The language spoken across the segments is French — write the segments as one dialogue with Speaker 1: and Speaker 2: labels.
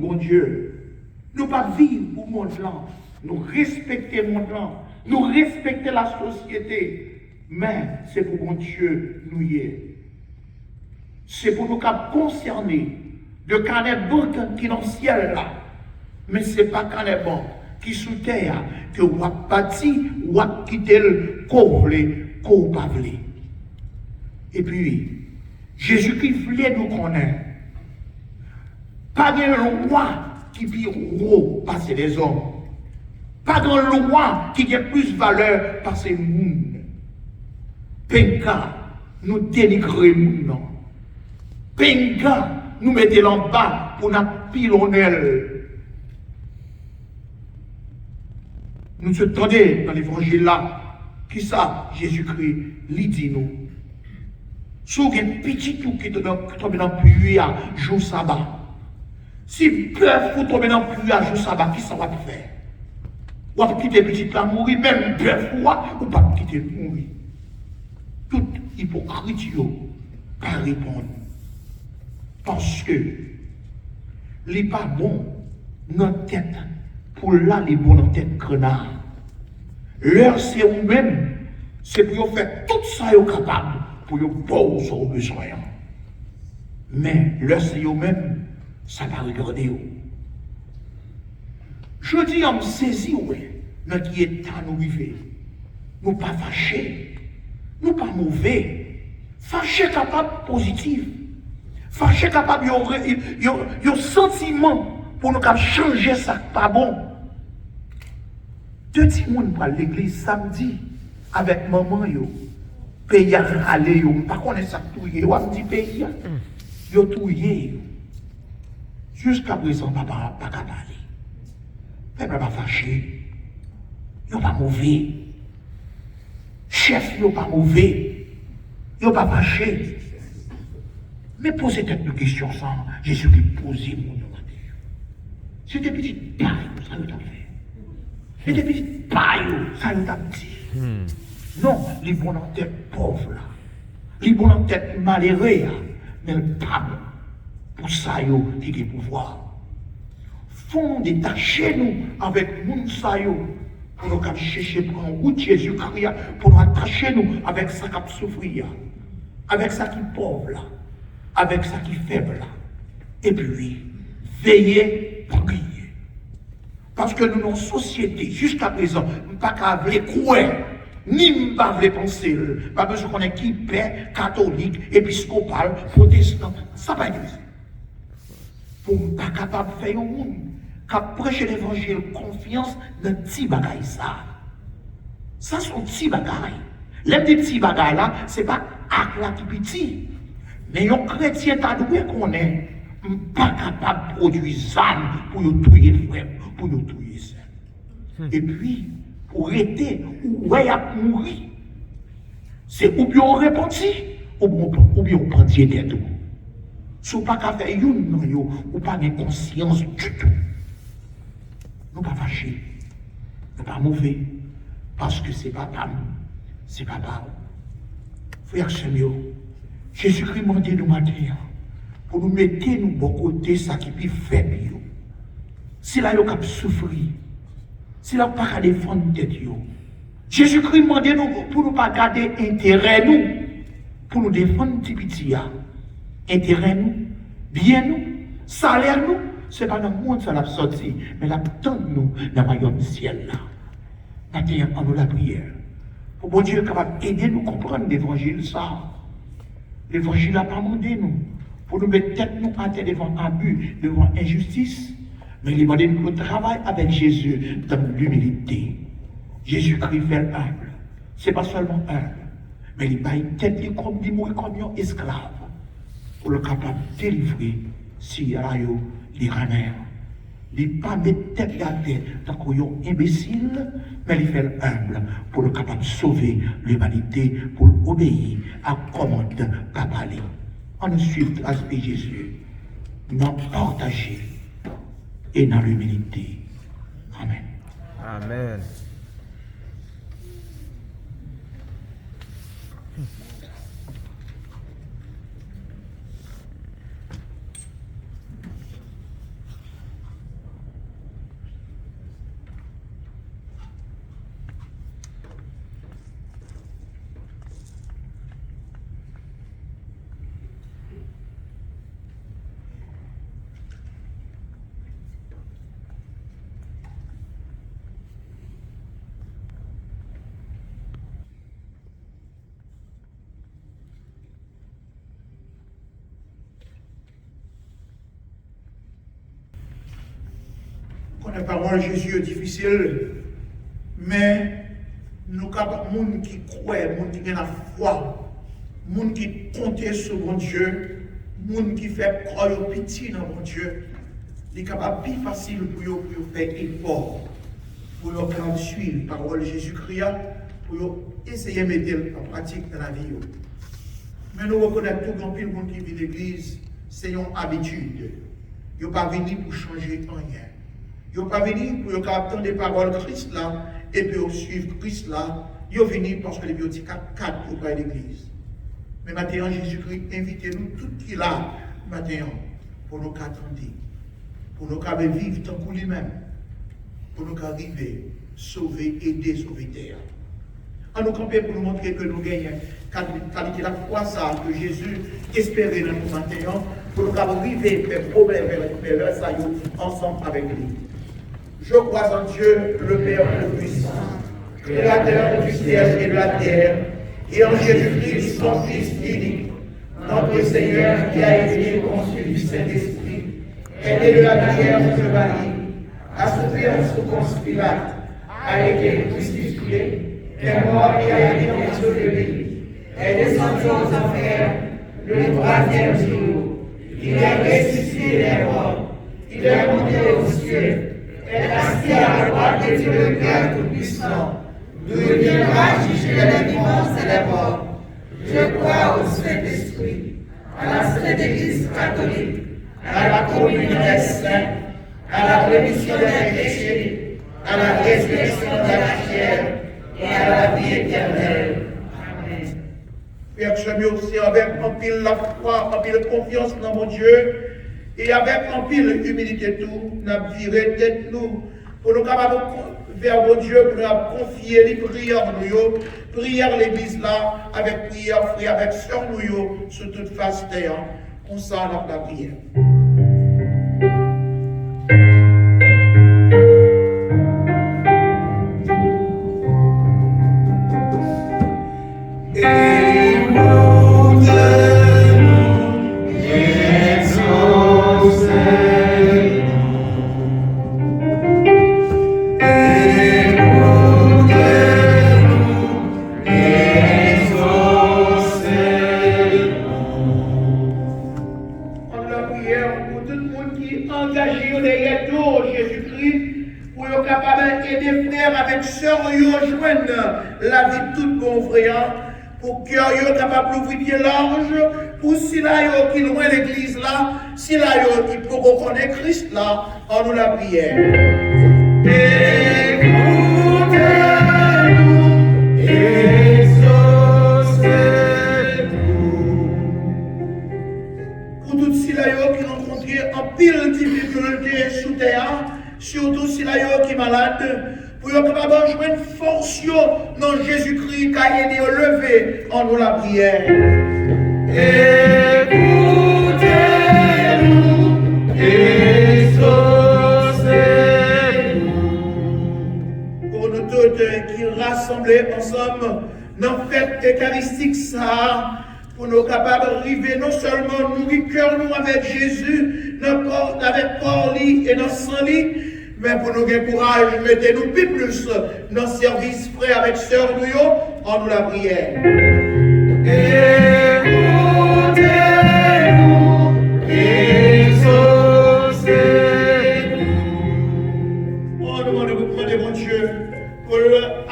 Speaker 1: bon Dieu, nous pas vivre pour le monde là, nous respecter le monde là, nous respecter la société, mais c'est pour bon Dieu nous y est. C'est pour nous concerner de carnet banque qui est dans le ciel là, mais ce n'est pas carnet banque qui est sous terre que vous avez bâti ou avez quitté le couvre, qu'on pas voulu. Et puis, Jésus-Christ voulait nous connaître. Pas de loi qui peut haut passer les hommes. Pas de loi qui a plus valeur passer le monde. Penka, nous dénigrer le monde. Penka, nous mettons en bas pour nous pilonner. Nous se tendons dans l'évangile là. Qui ça, Jésus-Christ, lui dit nous. Si vous avez un petit tout qui tombe dans le puits à jour sabbat, si bœuf vous tombe dans le puits à jour sabbat, qui ça va faire? Ou va quitter petit là mourir, même bœuf ou pas quitter mourir. Tout hypocrite, pas répondre. Parce que, il n'est pas bon dans la tête, pour là, il est bon dans la tête grenade. L'heure, c'est vous-même, c'est pour faire tout ça, vous capable, pour vous poser aux besoins. Mais l'heure, c'est vous-même, ça va regarder vous. Je dis, on me saisit, ouais, notre état nous vivons. Nous pas fâchés, nous pas mauvais, fâchés capables positifs, fâchés capables de sentiment pour nous changer ça pas bon. Deux petits monde pour l'église samedi avec maman yo. Pays à râler yo, pas connaître ça touyer, ou me dit pays yo touyer. Jusqu'à présent papa pas capable. Peuple pas fâché. Yo pas mauvais. Chef yo pas mauvais. Yo pas fâché. Mais posez peut-être une question sans Jésus qui posait mon nom. C'était petit paille, ça nous a fait. C'était petit paille, ça nous a dit. Non, les bons en tête pauvres là. Les bons en tête malheureux là. Mais pas bon. Pour ça, yo, qui a pouvoir. Faut détacher nous avec moun sa yo. Pour nous chercher pour un route Jésus-Christ, pour nous attacher nous avec ça qui souffrir, avec ça qui est pauvre là, avec ça qui est faible là. Et puis, veillez, prier. Parce que nous, dans la société, jusqu'à présent, nous ne pouvons pas croire, ni nous ne pouvons pas penser, pas besoin qu'on ait qui père, catholique, épiscopal, protestant, ça va être. Pour ne pas capable de faire un monde, qu'à prêcher l'évangile, confiance dans petits bagailles ça. Ça sont petits bagailles. Les petits bagailles là, ce n'est pas acte là qui petit. Mais un chrétien t'a doué qu'on est pas capable de produire âme pour nous tuer frère, pour nous tuer ça. Et puis, pour arrêter, ou à mourir, c'est ou bien on répandit, ou bien on prend diète tout. Si vous n'avez pas faire une, vous n'avez pas de conscience du tout. Nous ne sommes pas fâchés, nous ne sommes pas mauvais, parce que c'est papa nous, c'est papa. Frère Seigneur, Jésus-Christ m'a dit nous matin, pour nous mettre nous bon côté, ça qui est faible. Si là, vous avez souffert, si là, vous n'avez pas défendre tête. Jésus-Christ m'a dit nous pour nous pas garder intérêt nous, pour nous défendre petit petit. Intérêt nous, bien nous, salaire nous, ce n'est pas dans le monde ça l'a sorti, mais la tente nous dans le royaume du ciel là. Maintenant, en nous la prière. Pour bon Dieu capable d'aider nous à comprendre l'évangile ça. L'évangile n'a pas demandé nous. Pour nous mettre tête nous à terre devant abus, devant injustice, mais il demande nous travailler avec Jésus dans l'humilité. Jésus-Christ fait humble. Ce n'est pas seulement humble, mais il va une tête comme il mourit comme un esclave. Pour le capable de délivrer si il y a les ramères. Il ne pas mettre tête à terre tant qu'on est imbécile, mais il fait humble pour le capable de sauver l'humanité, pour obéir à la commande Papa. On nous suit grâce de Jésus, nous partager et dans l'humilité. Amen.
Speaker 2: Amen.
Speaker 1: connaît parole Jésus est difficile, mais nous capables, monde qui croit, monde qui a la foi, monde qui compte sur mon Dieu, monde qui fait croire au petit dans mon Dieu, il est capable plus facile pour faire effort, pour nous suivre la parole de Jésus-Christ, pour essayer de mettre en pratique dans la vie. Mais nous reconnaissons tout grand pile monde qui vit l'église, c'est une habitude. Ils ne sont pas venus pour changer rien. Ils ne sont pas venus pour attendre des paroles de Christ là, et puis suivre Christ là. Ils sont venus parce que les biotiques 4 pour pas l'église. Mais maintenant, Jésus-Christ invite nous tout qui là, maintenant, pour nous attendre, pour nous vivre tant que lui-même, pour nous arriver, sauver, aider, sauver terre. En nous camper pour nous montrer que nous gagnons qualité la foi ça que Jésus espérait dans nous maintenant, pour nous arriver faire problème vers ça ensemble avec lui. Je crois en Dieu, le Père Tout-Puissant, Créateur du ciel et de la terre, et en Jésus-Christ, son Fils unique, notre Seigneur qui a été conçu du Saint-Esprit, est né de la Vierge Marie, a souffert sous Ponce Pilate, a été crucifié, est mort et a été enseveli, est descendu aux enfers, le troisième jour, il est ressuscité des morts, il est monté aux cieux, est assis à la droite de Dieu le Père Tout-Puissant, d'où il viendra juger les vivants et les morts. Je crois au Saint-Esprit, à la Sainte Église catholique, à la communion des saints, à la rémission des péchés, à la résurrection de la chair et à la vie éternelle. Amen. Père, je me aussi avec un pile la foi, un pile confiance dans mon Dieu, et avec un pile humilité tout, nous avons viré tête nous, pour nous capables vers mon Dieu, pour nous confier les prières nous, prière l'église là, avec prière frère, avec sœur nous, sur toute face terre, on s'en a la prière. La vie toute bon frère, pour que vous capable d'ouvrir bien large, pour si là qui loin l'église là, si là qui peut reconnaître Christ là, en nous la prière. Écoutez-nous, exaucez-nous. Pour tous si là qui rencontrent en pile difficulté sous terre, surtout si là qui est malade, pour que capable de jouer une force dans Jésus-Christ qui a aidé à lever en nous la prière. Écoutez-nous, exaucez-nous. Pour nous tous qui rassemblés ensemble dans la fête eucharistique, ça, pour nous capables d'arriver non seulement nous cœur nous avec Jésus, avec corps et dans sang lit, mais pour nous gagner courage, mettez-nous plus dans le service frère avec sœur nous, en nous la prière. Écoutez-nous, exaucez-nous. On nous demande, mon Dieu, pour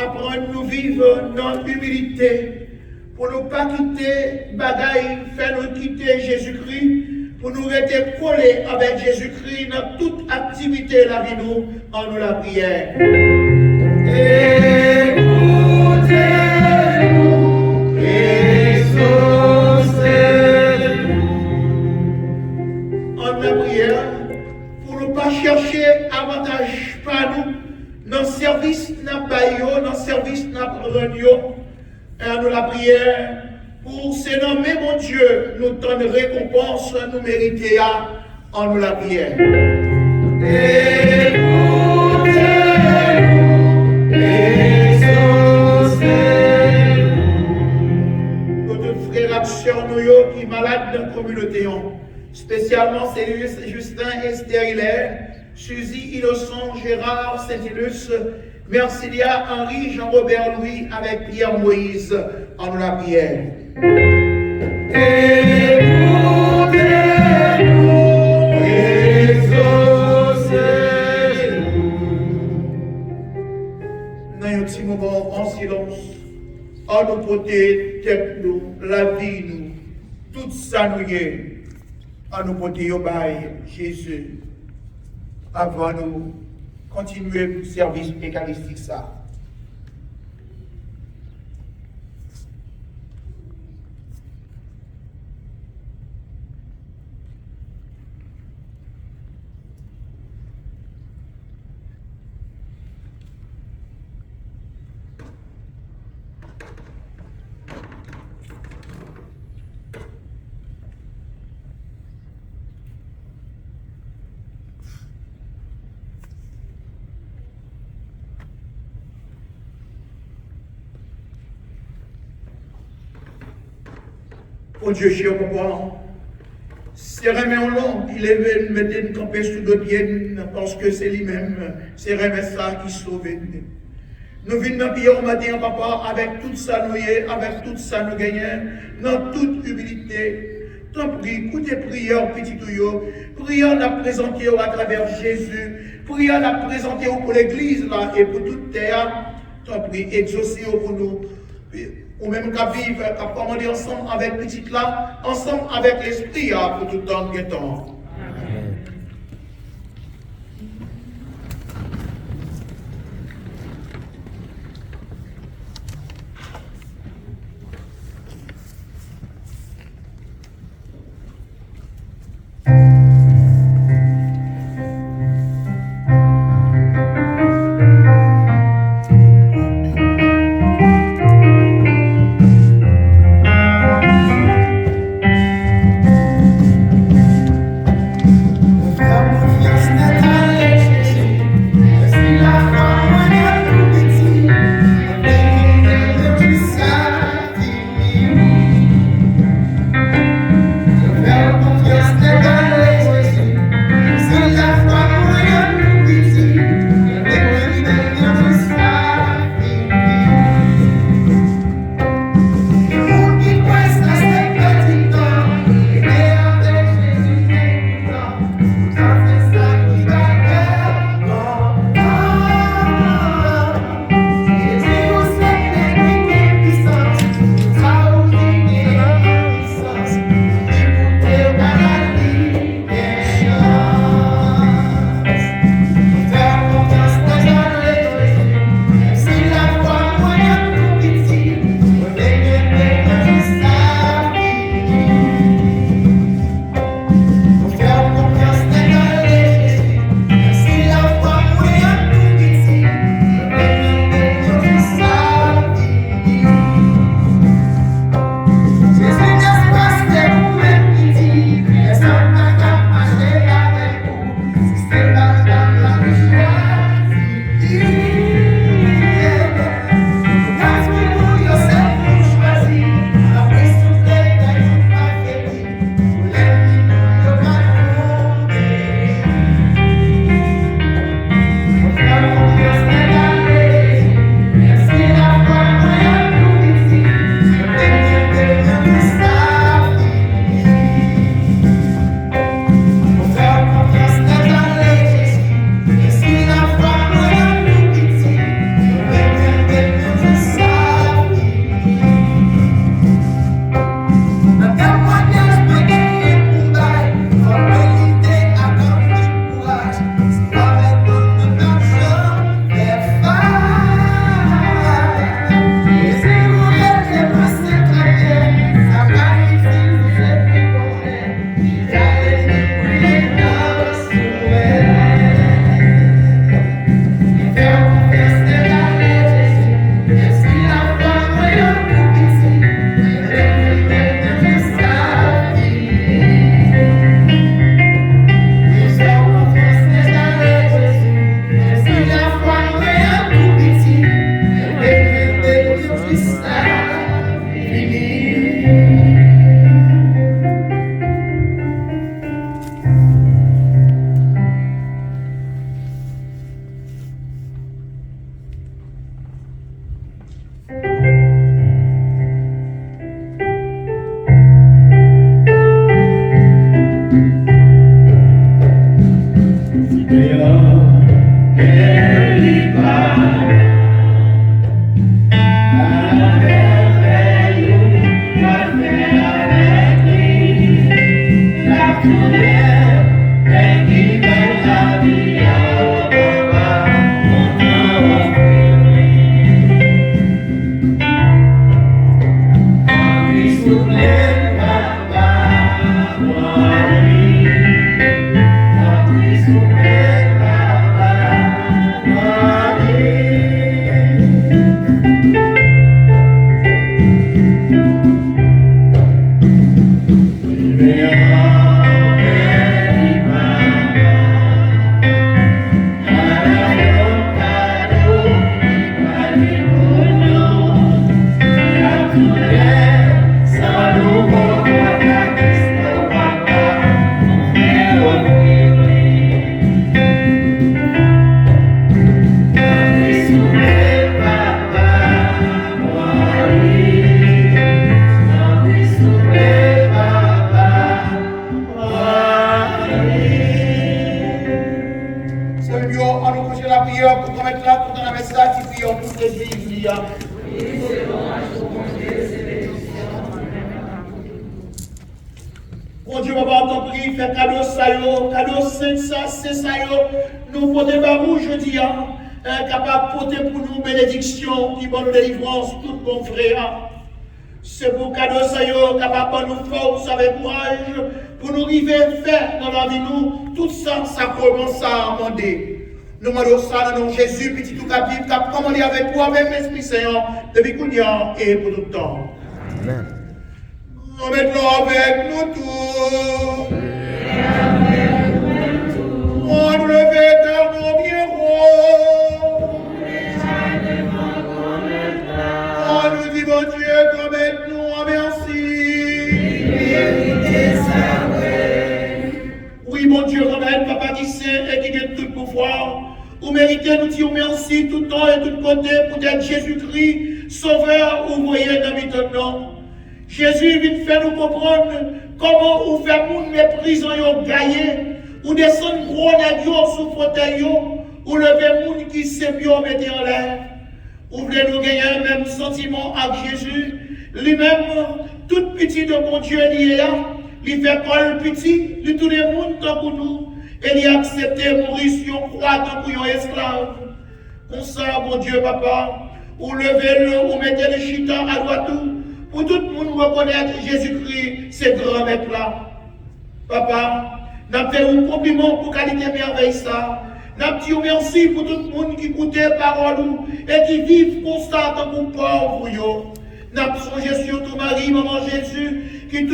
Speaker 1: apprendre nous vivre dans l'humilité, pour ne pas quitter bagaille, faire nous quitter Jésus-Christ, pour nous rester collés avec Jésus-Christ dans toute activité de la vie, nous, en nous la prière. Écoutez-nous, exaucez-nous. En la prière, pour ne pas chercher avantage par nous, dans le service n'a pas dans le service n'a pas en nous la prière. Pour se nommer mon Dieu, nous donne récompense, nous mériter en nous la prière. Écoutez-nous, exaucez-nous. Notre frère et sœur nous qui malades dans la communauté, spécialement c'est Justin et Stérilaire,
Speaker 2: Suzy, Innocent, Gérard, Saint-Ilus, Mercilia, Henri, Jean-Robert Louis, avec Pierre Moïse en la prière. Dans un petit moment en silence, à nous porter tête nous, la vie nous, tout ça nous est, à nous porter au bail Jésus, avant nous continuer le service eucharistique ça. Oh Dieu, cher papa, c'est remet en long, il est venu mettre une campée sous d'autres pieds, parce que c'est lui-même, c'est remet ça qui sauve. Nous venons prier au matin, papa, avec tout ça nous y avec tout ça nous gagnons, dans toute humilité. Tant prie, écoutez prière, petit tuyau, prière la présenter à travers Jésus, prière la présenter pour l'église là et pour toute terre. Tant prie, exaucez pour nous. Ou même qu'à vivre, qu'à commander ensemble avec petit là, ensemble avec l'esprit pour tout temps et temps. Mon Dieu, papa, on t'en prie, fais cadeau ça, cadeau ça, c'est ça, nous porter par vous, je dis, capable de porter pour nous bénédiction, qui va nous délivrance, tout bon frère. C'est pour cadeau ça, capable de nous force avec courage, pour nous arriver à faire dans la vie, nous, tout ça, ça commence à demander. Nous demandons ça dans le nom de Jésus, petit tout captif, cap commandé avec toi, avec l'Esprit Saint, depuis qu'on y a et pour tout le temps. Amen. Mettons avec nous tous. On levait dans nos miroirs. On nous dit, bon Dieu, commet-nous en merci. Oui, bon Dieu, commet, Papa qui sait et qui a tout pouvoir. Vous méritez, nous disons merci tout temps et tout côté pour être Jésus-Christ, Sauveur, ou voyez dans notre nom. Jésus vient faire nous comprendre comment vous faites pour les prisons gailler, ou descendre gros nègres sous fauteuil, ou lever moun qui s'est bien mettre en l'air. Vous voulez nous gagner un même sentiment avec Jésus, lui-même, tout petit de mon Dieu, il est là, il fait pas le petit, il tout le monde tant pour nous, et il a accepté mourir sur une croix tant pour un esclave. Comme ça, mon Dieu, papa, vous levez-le, vous mettez le chita à droite tout. Pour tout le monde reconnaître Jésus-Christ, c'est grand mec là. Papa, nous fait un compliment pour qualité merveille ça. Nous disons merci pour tout le monde qui écoute les paroles et qui vit pour ça dans mon pauvre. Nous songé surtout Marie, maman Jésus, qui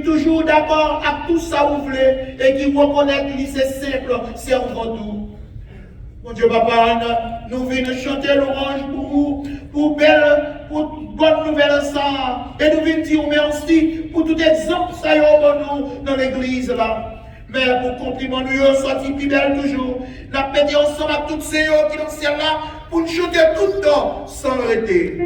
Speaker 2: toujours d'accord avec tout ça vous voulez et qui reconnaît que c'est simple, c'est avant tout. Mon Dieu, papa, nous venons chanter l'orange pour vous, pour bonne nouvelle ça. Et nous venons dire merci pour tout exemple ça y nous dans l'église là. Mais pour compliment nous, sorti plus belle toujours. Nous avons ensemble avec tous ceux qui sont là pour nous chanter tout le temps sans arrêter.